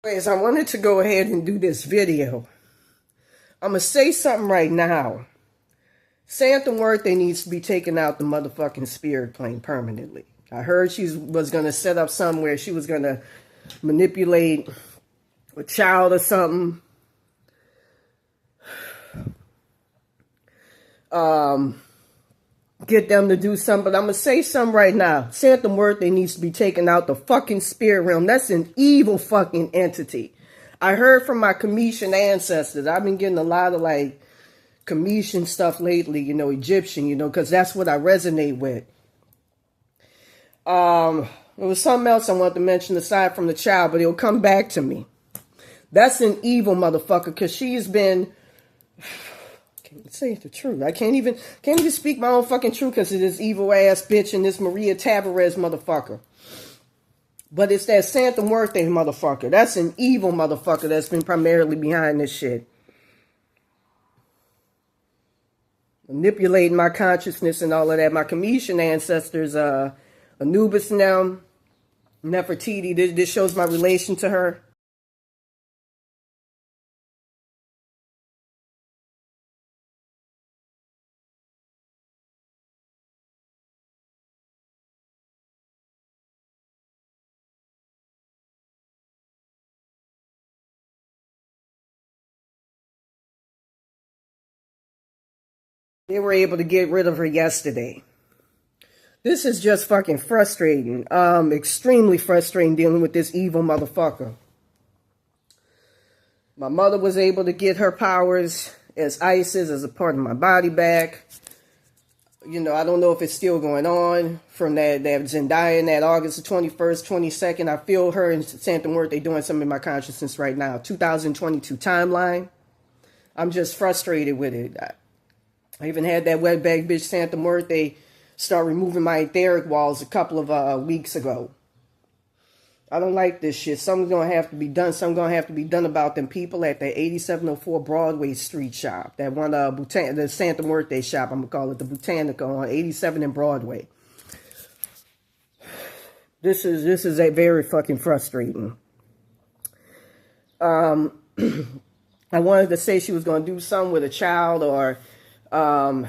Anyways, I wanted to go ahead and do this video. I'm going to say something right now. Santa Muerte needs to be taken out the motherfucking spirit plane permanently. I heard she was going to set up somewhere. She was going to manipulate a child or something. Get them to do something. But I'm going to say something right now. Santa Muerte needs to be taken out the fucking spirit realm. That's an evil fucking entity. I heard from my Cometian ancestors. I've been getting a lot of like Cometian stuff lately, Egyptian, because that's what I resonate with. There was something else I wanted to mention aside from the child, but it'll come back to me. That's an evil motherfucker, because she's been... Can't say the truth. I can't even speak my own fucking truth because of this evil ass bitch and this Maria Tavares motherfucker. But it's that Santa Muerte motherfucker. That's an evil motherfucker that's been primarily behind this shit. Manipulating my consciousness and all of that. My Cometian ancestors, Anubis and them, Nefertiti, this shows my relation to her. They were able to get rid of her yesterday. This is just fucking frustrating. Extremely frustrating dealing with this evil motherfucker. My mother was able to get her powers as Isis as a part of my body back. I don't know if it's still going on from that Zendaya and that August the 21st, 22nd. I feel her and Santa Muerte doing something in my consciousness right now. 2022 timeline. I'm just frustrated with it. I even had that wetbag bitch Santa Muerte start removing my etheric walls a couple of weeks ago. I don't like this shit. Something's going to have to be done. Something's going to have to be done about them people at the 8704 Broadway Street shop. That one, the Santa Muerte shop, I'm going to call it the Botanica on 87 and Broadway. This is a very fucking frustrating. I wanted to say she was going to do something with a child or... I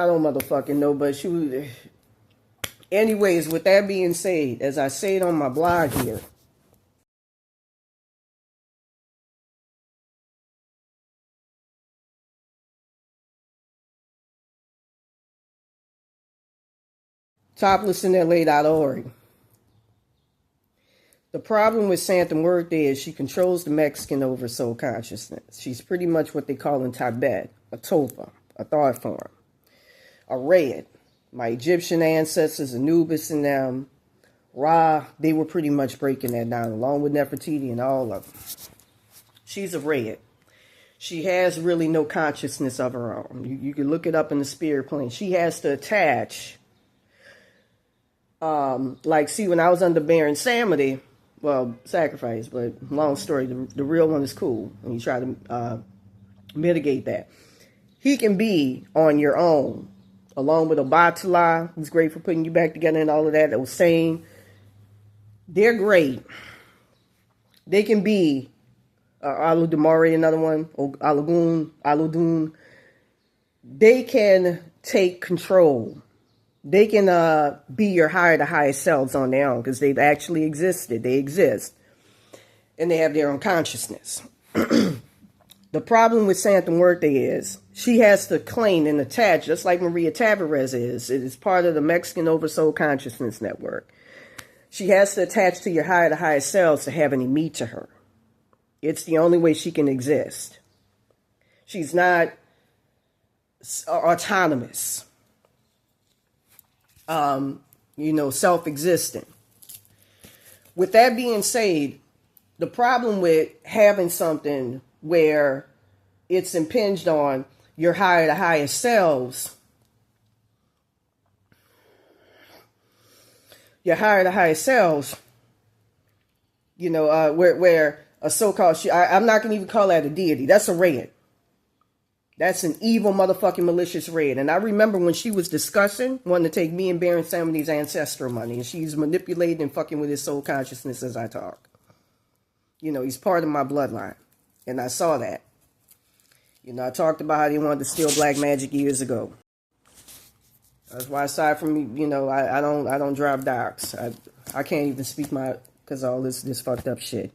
don't motherfucking know, but she was... Anyways, with that being said, as I say it on my blog here, toplessinla.org. The problem with Santa Muerte is she controls the Mexican oversoul consciousness. She's pretty much what they call in Tibet, a topa, a thought form. A red. My Egyptian ancestors, Anubis and them, Ra, they were pretty much breaking that down, along with Nefertiti and all of them. She's a red. She has really no consciousness of her own. You can look it up in the spirit plane. She has to attach, see, when I was under Baron Samedi, well, sacrifice, but long story, the real one is cool, and you try to mitigate that. He can be on your own. Along with Obatala, who's great for putting you back together and all of that. That was saying, they're great. They can be Aludamari, another one, Aludun. They can take control. They can be your higher to highest selves on their own because they've actually existed. They exist. And they have their own consciousness. The problem with Santa Muerte is she has to claim and attach, just like Maria Tavares is. It is part of the Mexican Oversoul Consciousness Network. She has to attach to your higher to highest selves to have any meat to her. It's the only way she can exist. She's not autonomous. Self-existent. With that being said, the problem with having something where it's impinged on your higher to highest selves, where a so-called, I'm not going to even call that a deity. That's a red. That's an evil motherfucking malicious raid. And I remember when she was discussing wanting to take me and Baron Samity's ancestral money, and she's manipulating and fucking with his soul consciousness as I talk. You know, he's part of my bloodline. And I saw that. You know, I talked about how he wanted to steal black magic years ago. That's why, aside from me, you know, I don't drive docks. I can't even speak my, because all this fucked up shit.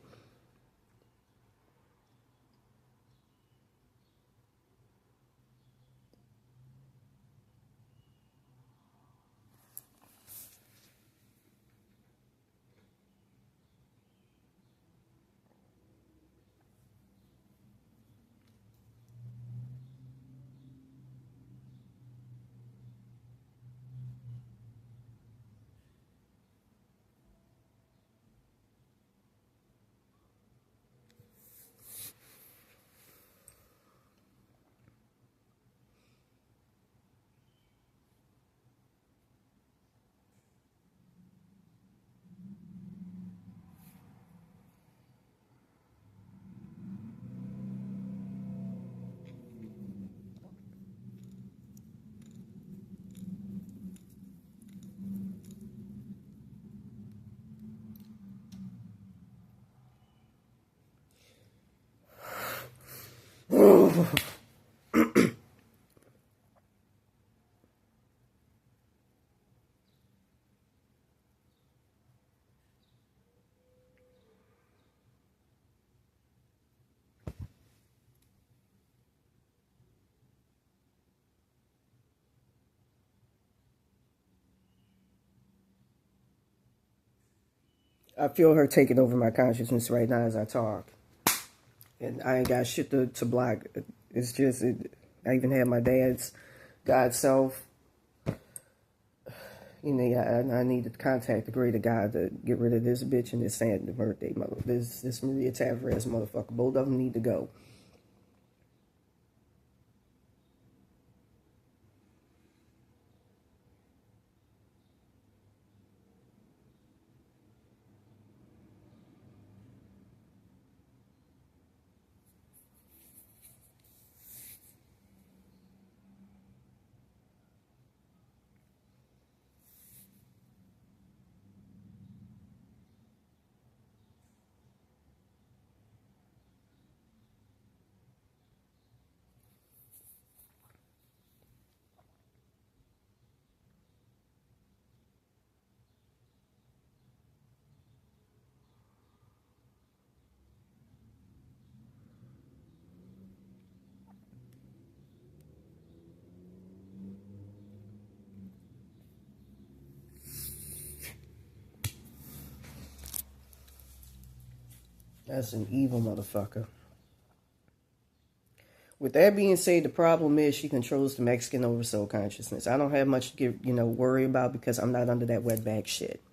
I feel her taking over my consciousness right now as I talk. And I ain't got shit to block. It's just, I even had my dad's God self. You know, I need to contact the greater God to get rid of this bitch and this Santa birthday mother. This Maria Tavares motherfucker. Both of them need to go. That's an evil motherfucker. With that being said, the problem is she controls the Mexican oversoul consciousness. I don't have much to give, worry about because I'm not under that wetback shit.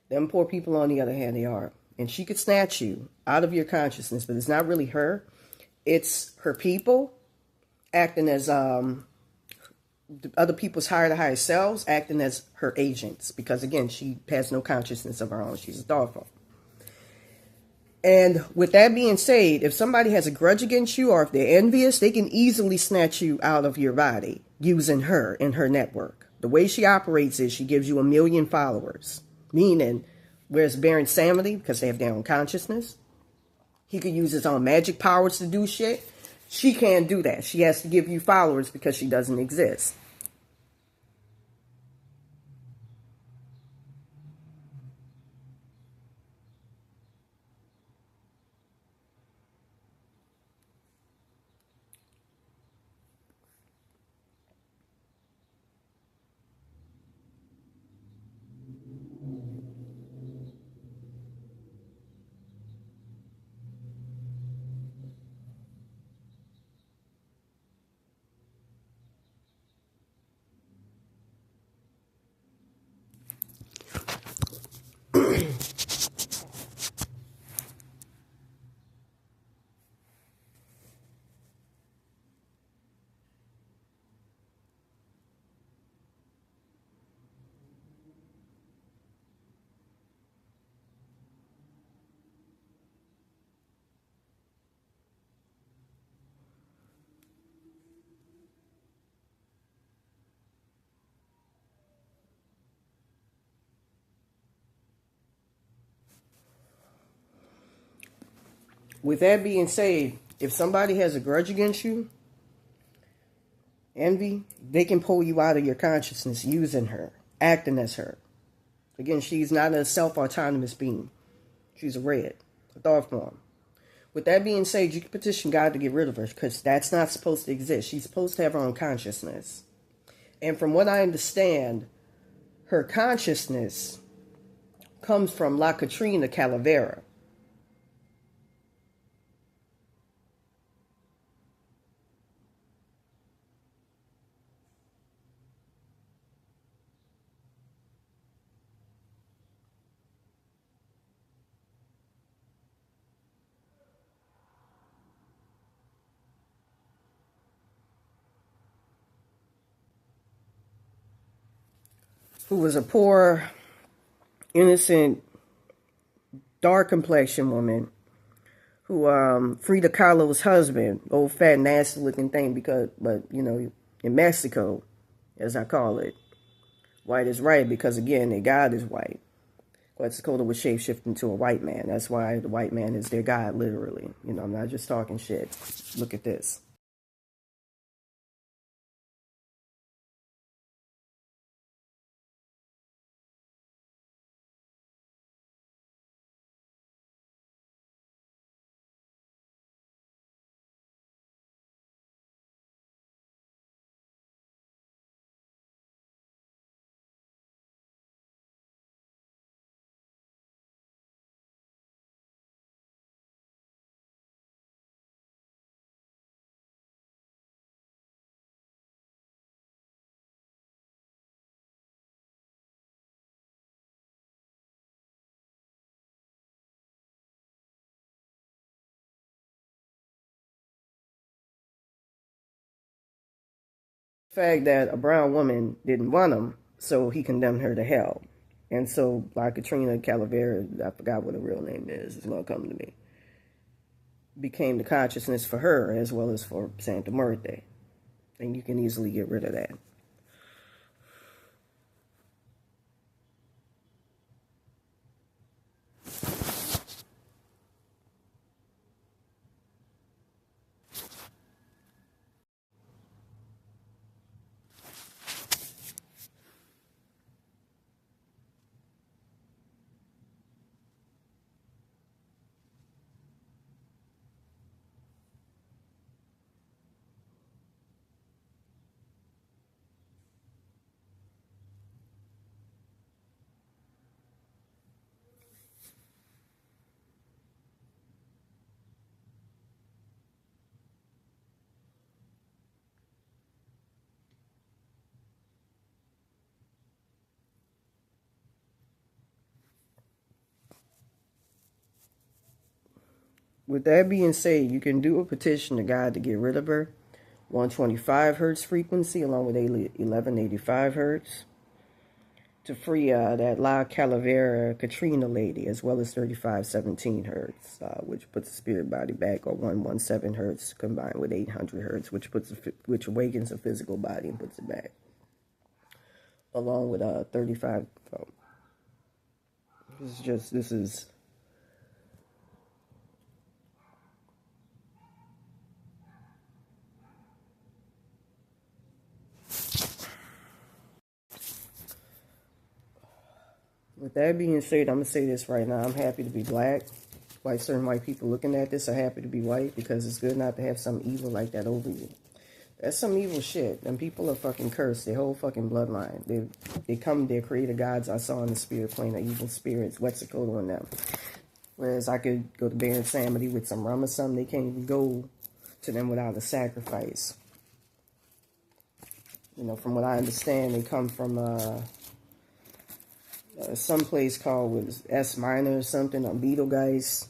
Them poor people, on the other hand, they are. And she could snatch you out of your consciousness, but it's not really her. It's her people acting as other people's higher selves, acting as her agents. Because, again, she has no consciousness of her own. She's a thoughtful. And with that being said, if somebody has a grudge against you or if they're envious, they can easily snatch you out of your body using her and her network. The way she operates is she gives you 1 million followers. Meaning, whereas Baron Samity, because they have their own consciousness, he could use his own magic powers to do shit. She can't do that. She has to give you followers because she doesn't exist. With that being said, if somebody has a grudge against you, envy, they can pull you out of your consciousness using her, acting as her. Again, she's not a self-autonomous being. She's a red, a thought form. With that being said, you can petition God to get rid of her because that's not supposed to exist. She's supposed to have her own consciousness. And from what I understand, her consciousness comes from La Katrina Calavera. Who was a poor, innocent, dark complexion woman who Frida Kahlo's husband, old fat nasty looking thing, but in Mexico, as I call it, white is right because again their God is white. Quetzalcoatl was shapeshifted into a white man. That's why the white man is their God, literally. I'm not just talking shit. Look at this. The fact that a brown woman didn't want him, so he condemned her to hell. And so, like Katrina Calavera, I forgot what her real name is, it's going to come to me, became the consciousness for her as well as for Santa Muerte. And you can easily get rid of that. With that being said, you can do a petition to God to get rid of her. 125 hertz frequency along with 1185 hertz to free that La Calavera Katrina lady, as well as 3517 hertz, which puts the spirit body back, or 117 hertz combined with 800 hertz, which awakens the physical body and puts it back, along with 35. This is. With that being said, I'm going to say this right now. I'm happy to be black. Certain white people looking at this are happy to be white because it's good not to have some evil like that over you. That's some evil shit. And people are fucking cursed. Their whole fucking bloodline. Their creator gods I saw in the spirit plane are evil spirits. Quetzalcoatl on them. Whereas I could go to Baron Samedi with some rum or something. They can't even go to them without a sacrifice. From what I understand, they come from some place called S minor or something, or Betelgeuse.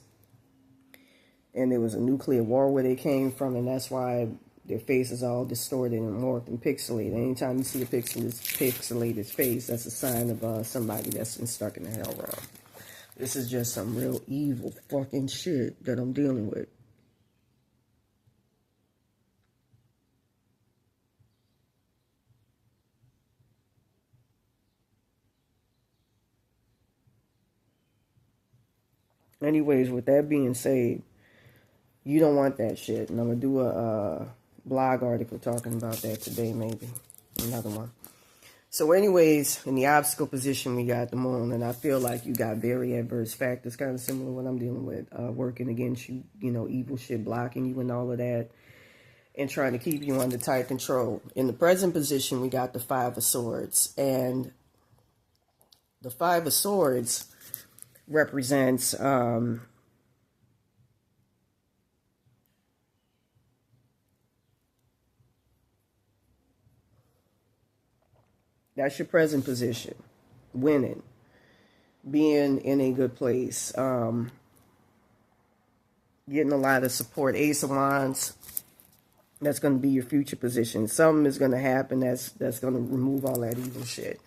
And there was a nuclear war where they came from, and that's why their face is all distorted and morphed and pixelated. Anytime you see a pixelated face, that's a sign of somebody that's been stuck in the hell realm. This is just some real evil fucking shit that I'm dealing with. Anyways, with that being said, You don't want that shit. And I'm going to do a blog article talking about that today, maybe. Another one. So anyways, in the obstacle position, we got the moon. And I feel like you got very adverse factors, kind of similar to what I'm dealing with. Working against you, you know, evil shit, blocking you and all of that. And trying to keep you under tight control. In the present position, we got the Five of Swords. And the Five of Swords represents... that's your present position. Winning. Being in a good place. Getting a lot of support. Ace of Wands. That's going to be your future position. Something is going to happen that's going to remove all that evil shit.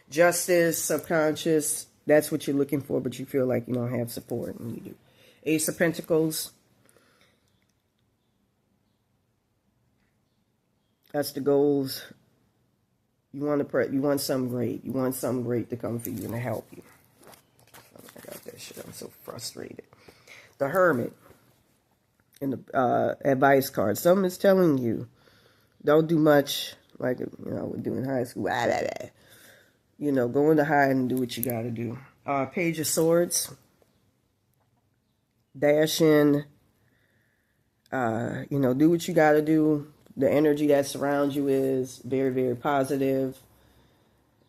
Justice, subconscious, that's what you're looking for, but you feel like you don't have support, and you do. Ace of Pentacles. That's the goals. You want something great. You want something great to come for you and to help you. I got that shit. I'm so frustrated. The Hermit. In the advice card, something is telling you, don't do much like, you know, we do in high school. You know, go into hide and do what you got to do. Page of Swords. Dash in. You know, do what you got to do. The energy that surrounds you is very, very positive.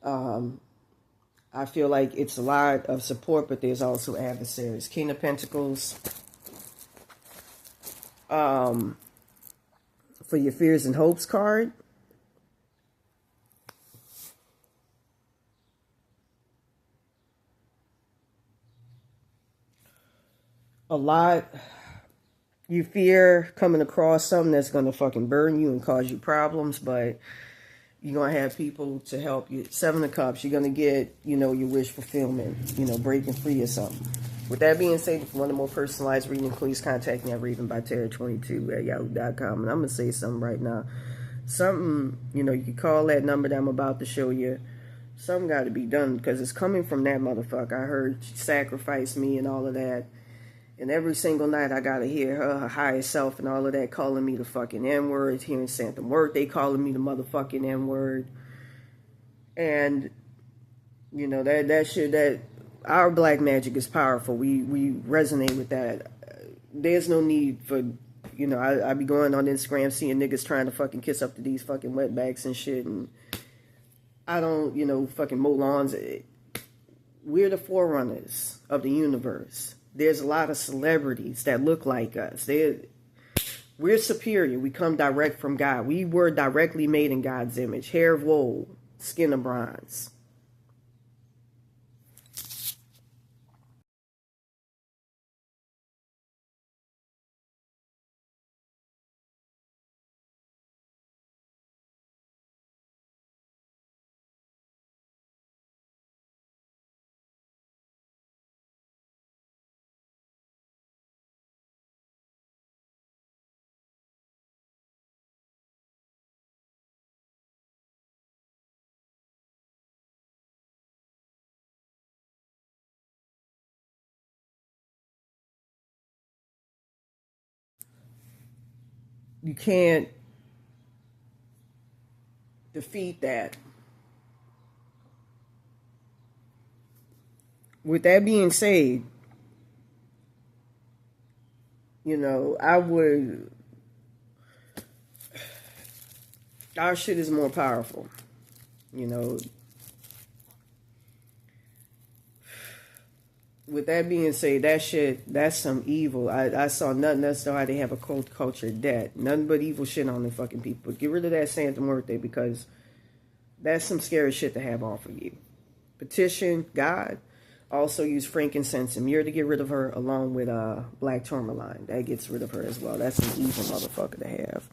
I feel like it's a lot of support, but there's also adversaries. King of Pentacles. For your fears and hopes card. A lot. You fear coming across something that's going to fucking burn you and cause you problems, but you're going to have people to help you. Seven of Cups, you're going to get, you know, your wish fulfillment, you know, breaking free or something. With that being said, if you want a more personalized reading, please contact me at ravenbyterror22@yahoo.com. And I'm going to say something right now. Something, you know, you can call that number that I'm about to show you. Something got to be done because it's coming from that motherfucker. I heard she sacrificed me and all of that. And every single night I got to hear her higher self and all of that calling me the fucking N-word. Hearing Santa Muerte calling me the motherfucking N-word. And, you know, that shit, that... Our black magic is powerful. We resonate with that. There's no need for, you know, I be going on Instagram seeing niggas trying to fucking kiss up to these fucking wetbacks and shit. And I don't, you know, fucking mow lawns. We're the forerunners of the universe. There's a lot of celebrities that look like us. We're superior. We come direct from God. We were directly made in God's image. Hair of wool, skin of bronze. You can't defeat that. With that being said, you know, our shit is more powerful, you know. With that being said, that shit, that's some evil. I saw nothing else though how they have a cult culture debt. Nothing but evil shit on the fucking people. Get rid of that Santa Muerte because that's some scary shit to have on for you. Petition God. Also use frankincense and myrrh to get rid of her, along with black tourmaline. That gets rid of her as well. That's an evil motherfucker to have.